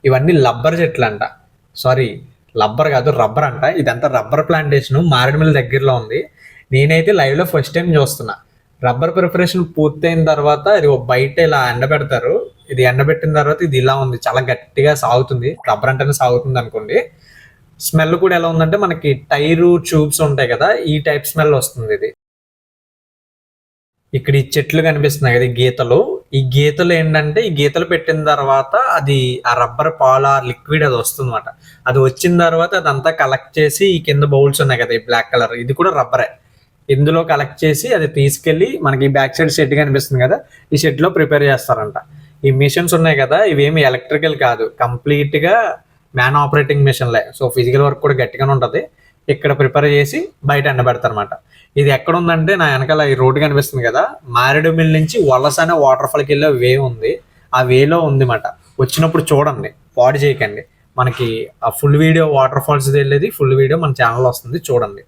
ఇవన్నీ లబ్బర్ చెట్లు అంట. సారీ, లబ్బర్ కాదు, రబ్బర్ అంట. ఇదంతా రబ్బర్ ప్లాంటేషన్ మారేడుమిల్లి దగ్గరలో ఉంది. నేనైతే లైవ్ లో ఫస్ట్ టైం చూస్తున్నా. రబ్బర్ ప్రిపరేషన్ పూర్తయిన తర్వాత ఇది బయట ఇలా ఎండబెడతారు. ఇది ఎండబెట్టిన తర్వాత ఇది ఇలా ఉంది, చాలా గట్టిగా సాగుతుంది. రబ్బర్ అంటేనే సాగుతుంది అనుకోండి. స్మెల్ కూడా ఎలా ఉందంటే మనకి టైరు ట్యూబ్స్ ఉంటాయి కదా, ఈ టైప్ స్మెల్ వస్తుంది. ఇది ఇక్కడ ఈ చెట్లు కనిపిస్తున్నాయి కదా, ఈ గీతలు. ఈ గీతలు ఏంటంటే, ఈ గీతలు పెట్టిన తర్వాత అది ఆ రబ్బర్ పాల లిక్విడ్ అది వస్తుంది అనమాట. అది వచ్చిన తర్వాత అదంతా కలెక్ట్ చేసి ఈ కింద బౌల్స్ ఉన్నాయి కదా, ఈ బ్లాక్ కలర్, ఇది కూడా రబ్బరే. ఇందులో కలెక్ట్ చేసి అది తీసుకెళ్లి మనకి బ్యాక్ సైడ్ షెడ్ కనిపిస్తుంది కదా, ఈ షెడ్ లో ప్రిపేర్ చేస్తారంట. ఈ మిషన్స్ ఉన్నాయి కదా, ఇవేమి ఎలక్ట్రికల్ కాదు, కంప్లీట్ గా మ్యాన్ ఆపరేటింగ్ మిషన్లే. సో ఫిజికల్ వర్క్ కూడా గట్టిగానే ఉంటది. ఇక్కడ ప్రిపేర్ చేసి బయట ఎండబెడతారు అనమాట. ఇది ఎక్కడ ఉందంటే, నా వెనకాల ఈ రోడ్డు కనిపిస్తుంది కదా, మారేడుమిల్లి నుంచి వలస అనే వాటర్ ఫాల్కి వెళ్ళే వే ఉంది. ఆ వేలో ఉంది మాట. వచ్చినప్పుడు చూడండి, పాడు చేయకండి. మనకి ఆ ఫుల్ వీడియో వాటర్ ఫాల్స్ వెళ్ళేది ఫుల్ వీడియో మన ఛానల్లో వస్తుంది, చూడండి.